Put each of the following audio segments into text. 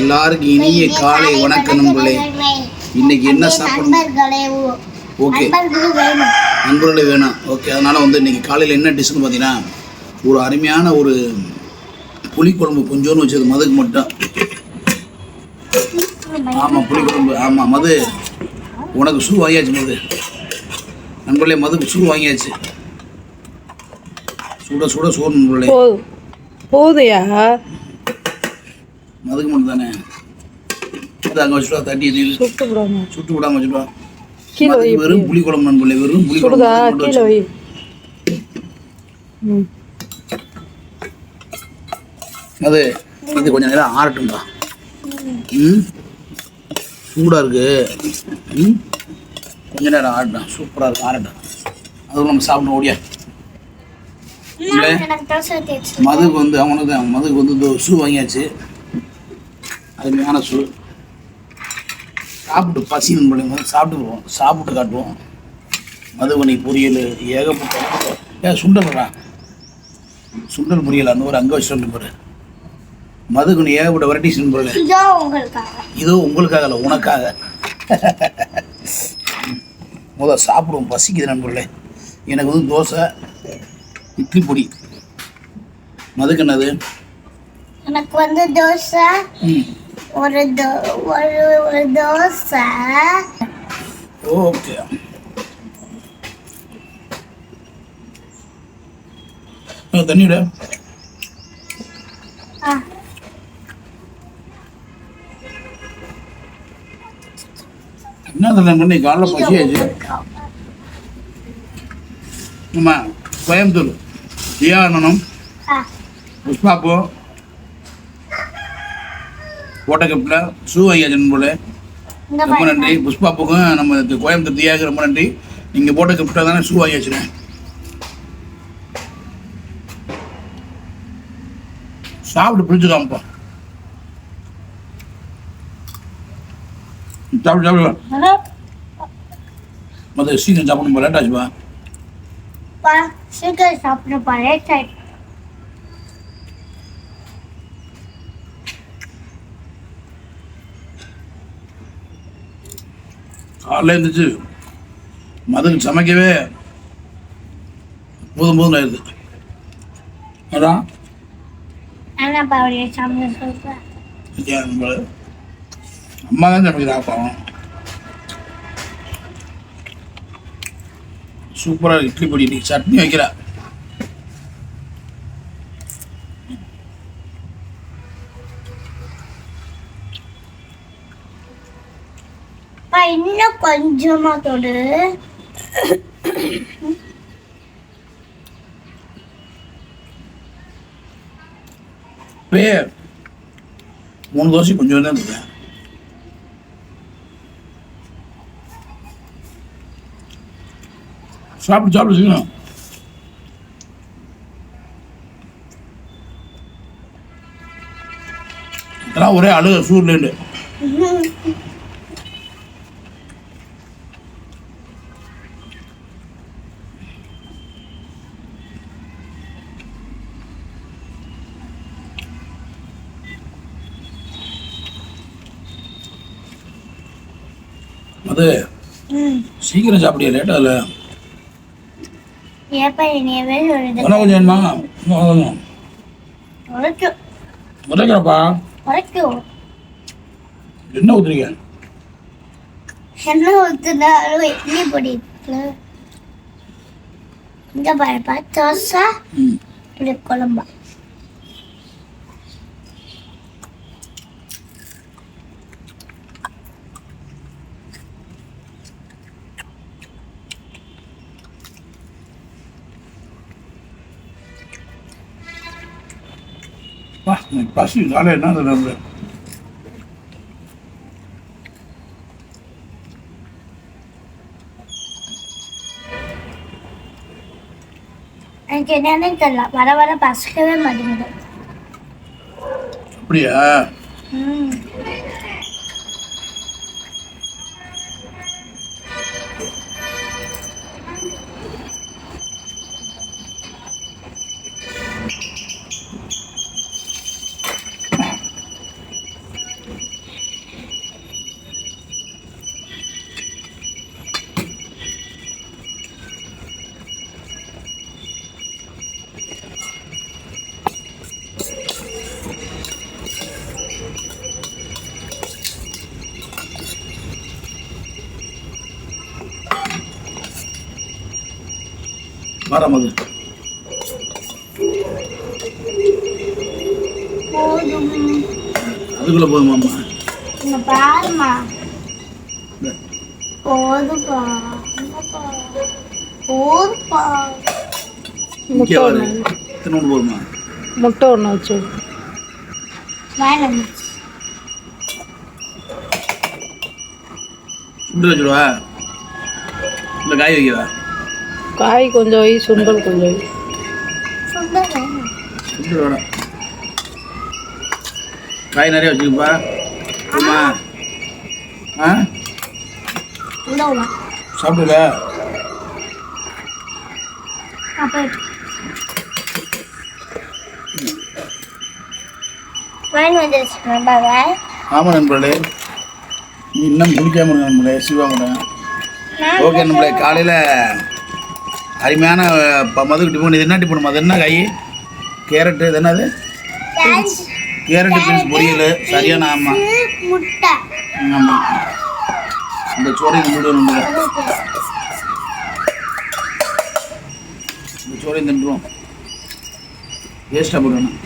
எல்லாருக்கும் இனிய காலை வணக்கம் நண்பர்களே. இன்னைக்கு என்ன சாப்பிடணும்? ஓகே, நண்பர்களே வேணும். ஓகே, அதனால இன்னைக்கு காலையில் என்ன டிஷ்னு பார்த்தீங்கன்னா, ஒரு அருமையான ஒரு புளிக்குழம்பு கொஞ்சோன்னு வச்சது மதுக்கு மட்டும். ஆமாம், புளிக்குழம்பு. ஆமாம் மது, உனக்கு ஷூ வாங்கியாச்சு மது. நண்பர்களே, மதுக்கு ஷூ வாங்கியாச்சு. சுட சுட சோறு நண்பர்களே. போதையா மதுக்கு மட்டும் தானே. அங்கே வச்சுட்டா தட்டி சுட்டு விடாம வச்சுட்டா. வெறும் புளி குழம்பு நண்பர்களே, வெறும் புளி குழம்பு. அது இது கொஞ்சம் நேரம் ஆறட்டும்டா. சூடாக இருக்கு. கொஞ்ச நேரம் ஆறட்டும். சூப்பராக இருக்கு, ஆறட்டும். அதுவும் நம்ம சாப்பிடணும். ஓடியா மதுக்கு அவனுக்கு தான். மதுக்கு ஷூ வாங்கியாச்சு, அருமையான ஷூ. சாப்பிட்டு பசி நண்பர்களே, சாப்பிட்டுருவோம், சாப்பிட்டு காட்டுவோம். மதுவனி பொரியல் ஏகப்பட்ட சுண்டல்டா, சுண்டல் பொரியல் அந்த ஒரு அங்கே வச்சு பாரு. மதுகுனி ஏகப்பட்ட வெரைட்டிஸ் நண்பர்களே. இதோ உங்களுக்காக இல்லை, உனக்காக. சாப்பிடுவோம், பசிக்குது நண்பர்களே. எனக்கு தோசை, இட்லி பொடி. மதுக்கு என்னது? எனக்கு தோசை, ஒரு தோசை. ஓகே, தண்ணியோட என்ன பண்ணி காலைல பசியாச்சு. ஆமா, கோயம்புத்தூர் ஜியானனம் புஷ்பாப்போ ஓட்டக்கப்பில் ஷூ ஐயாஜன் போல. ரொம்ப நன்றி புஷ்பாப்புக்கும், நம்ம கோயம்புத்தூர் தியாவுக்கு ரொம்ப நன்றி. நீங்கள் போட்ட கிஃப்டாக தானே ஷூ வாங்கியாச்சுருக்கேன். சாப்பிட்டு பிடிச்சிக்காமப்பா. சாப்பிடு மொதல் சீக்கிரம் சாப்பிடணும். லேட் ஆச்சுப்பா. சீக்கிரம் சாப்பிடுப்பா, லேட் ஆயிடுச்சு. காலையில் இருந்துச்சு மதுக்கு சமைக்கவே போதும் ஆயிடுது. அதான் அம்மா தான் சமைக்கிறா. பாவம் சூப்பராக இட்லி பொடி, இன்னைக்கு சட்னி வைக்கிறா. இன்னும் கொஞ்சமா தொடு. பேர் 3 தோசை கொஞ்சம் தான் இருந்தது. சாப்பிட்டு வச்சுக்கணும். இதெல்லாம் ஒரே அழுக சூழ்நிலை. அது சீக்கிரம் சாப்பிடியா, லேட்டா இல்லை? உனக்குமா உரைக்கிறப்பா? என்ன ஊத்துறீங்க? என்ன ஊத்துனாலும் இட்லி பொடி இங்க பாருப்பா. தோசை, இது குழம்பா. பசி காலை என்ன நம்ம எனக்கு என்னன்னு தெரியல, வர வர பசிக்கவே மாட்டேங்குது. அப்படியா? மது போதும். அதுக்குள்ள போதுமாம்மா. இங்க பாருமா. போதுப்பா. போதுப்பா. முட்டை இங்கே ஒன்று இத்தனை போதுமா? முட்டை ஒன்று வச்சு வேணாம். சுண்டு வச்சுடுவா இல்லை காய் வைக்கவா? காய் கொஞ்சம் வை, சுண்டல் கொஞ்சம் வை. சுண்டல் வேணும். சுண்டு வேணும். காய் நிறைய வச்சுக்கப்பா. ஆமா. ஆ உள்ளவா. சாப்பிடல. அப்ப வேன் வந்துருச்சு பாய். ஆமாம் நண்பர்களே, நீ இன்னும் குடிக்காம இருக்க நண்பர்களே. சிவா மாட்டேன். ஓகே நண்பர்களே, காலையில் அருமையான மது டிஃபன். இது என்ன டிஃபன்? அது என்ன காய்? கேரட்டு. இது என்னது? கேரட்டு பீன்ஸ் பொரியல். சரியான. ஆமாம் முட்டை. ஆமாம். இந்த சோறையும் தின்றுடும் நண்பர்களே. இந்த சோறையும் தின்றுடும். வேஸ்ட்டாக போடணும்.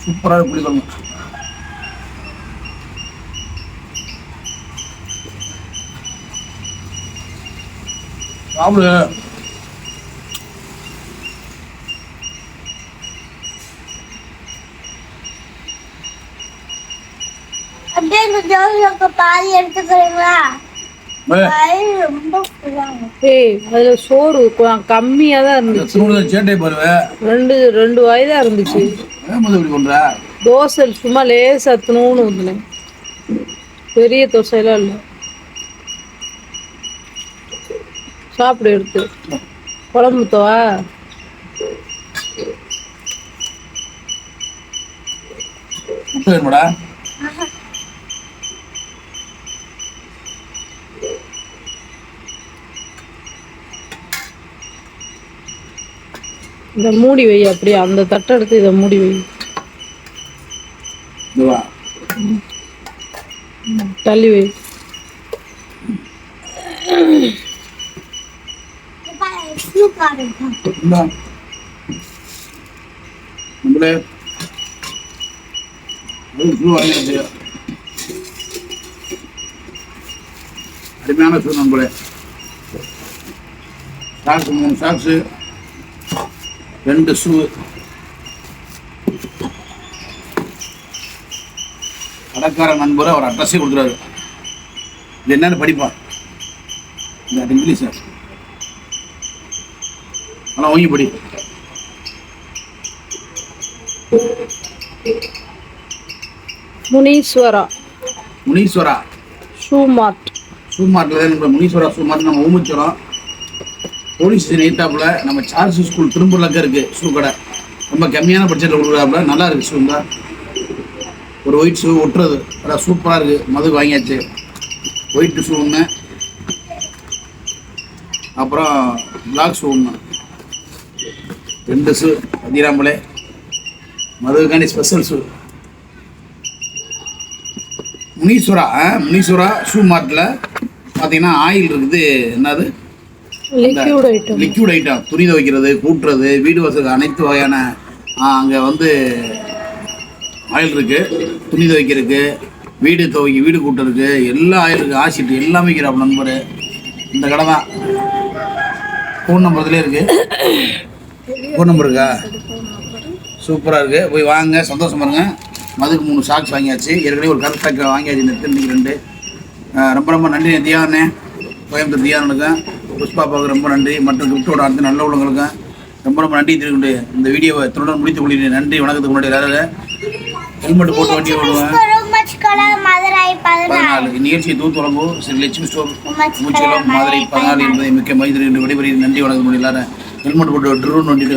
சூப்பராக புளிக்குழம்பு. சாப்பிடு. அப்படியே இந்த ஜோதிக்கு பாதி எடுத்துக்கிறீங்களா? ரொம்ப ஃபுல்லாகும். ஏய், அதில் சோறு கம்மியாக தான் இருந்துச்சு. சேட்டை பாருவேன். ரெண்டு வாய் தான் இருந்துச்சு. மது இப்படி பண்ணுற? தோசை சும்மா லேசாக எத்தணும்னு ஊற்றுனேன். பெரிய தோசையெல்லாம் இல்லை. சாப்பிடு எடுத்து. குழம்பு ஊற்றவா? முட்டை வேணுமாடா? இதை மூடி வை. அப்படியே அந்த தட்டை எடுத்து இதை மூடி வை. இதுவா? தள்ளி வை. இந்தா. நம்மளே வாங்கியாச்சு. அருமையான ஷூ நம்மளே. Socks 3 socks, 2 shoe. கடைக்கார நண்பர் அவர் அட்ரஸே கொடுக்குறாரு. இது என்னன்னு படிப்பான். இந்த இங்கிலீஷ் ஆனால் வாங்கி படி. முனீஸ்வரா முனீஸ்வரா ஷூ மார்ட். ஷூ மார்ட்டில் தான் நம்ம முனீஸ்வரா ஷூ மார்ட் நம்ம ஊமிச்சோம். போலீஸ் ஸ்டேஷன் எய்த்தாப்புல நம்ம சார்ஸ் ஸ்கூல் திரும்பூர்லக்க இருக்குது ஷூ கடை. ரொம்ப கம்மியான பட்ஜெட்டில் கொடுக்குறாப்புல. நல்லா இருக்குது ஷூ தான். ஒரு ஒயிட் ஷூ ஒட்டுறது அதான் சூப்பராக இருக்குது. மது வாங்கியாச்சு. ஒயிட் ஷூ ஒன்று, அப்புறம் பிளாக் ஷூ ஒன்று, 2 ஷூ. அதிராம்பளே மதுவுக்காண்டி ஸ்பெஷல் ஷூ. முனீஸ்வரா ஷூ மார்ட்டில் பார்த்தீங்கன்னா ஆயில் இருக்குது. என்னது? Liquid item. துணி துவைக்கிறது, கூட்டுறது, வீடு வசதி அனைத்து வகையான அங்கே வந்து ஆயில் இருக்குது. துணி துவைக்கிறதுக்கு, வீடு கூட்டுறதுக்கு எல்லா ஆயில் இருக்குது. ஆசிட்டு எல்லாமே இருக்கிறாப்பு நண்பர். இந்த கடை தான். ஃபோன் நம்பர்லேயே இருக்குது. ஃபோன் நம்பர் இருக்கா? சூப்பராக இருக்குது. போய் வாங்க, சந்தோஷம் பாருங்க. மதுக்கு 3 சாக்ஸ் வாங்கியாச்சு. ஏற்கனவே ஒரு கருப்பு சாக்கு வாங்கியாச்சு. இன்னைக்கு 2. ரொம்ப நன்றி தியானே. கோயம்புத்தூர் தியானனுக்கும் புஷ்பாப்பாவுக்கு ரொம்ப நன்றி. மற்ற கிஃப்டோட அடுத்த நல்ல உள்ளவங்களுக்கும் ரொம்ப நன்றி தெரிவிக்கிட்டு இந்த வீடியோவை இத்துடன் முடித்துக் கொள்கிறேன். நன்றி. வணக்கத்துக்கு முன்னாடி எல்லாரும் ஹெல்மெட் போட்டு வண்டி ஓடுவேன். 14 நிகழ்ச்சியை தூத்துவளம்பு ஸ்ரீ லட்சுமி ஸ்டோர் மூச்சலம் மதுரை 14 என்பதை மிக்க மனிதர் என்று விடைபெறுகிறேன். நன்றி. வணக்கம். எல்லாரும் ஹெல்மெட் போட்டு ட்ரோன் வண்டிட்டு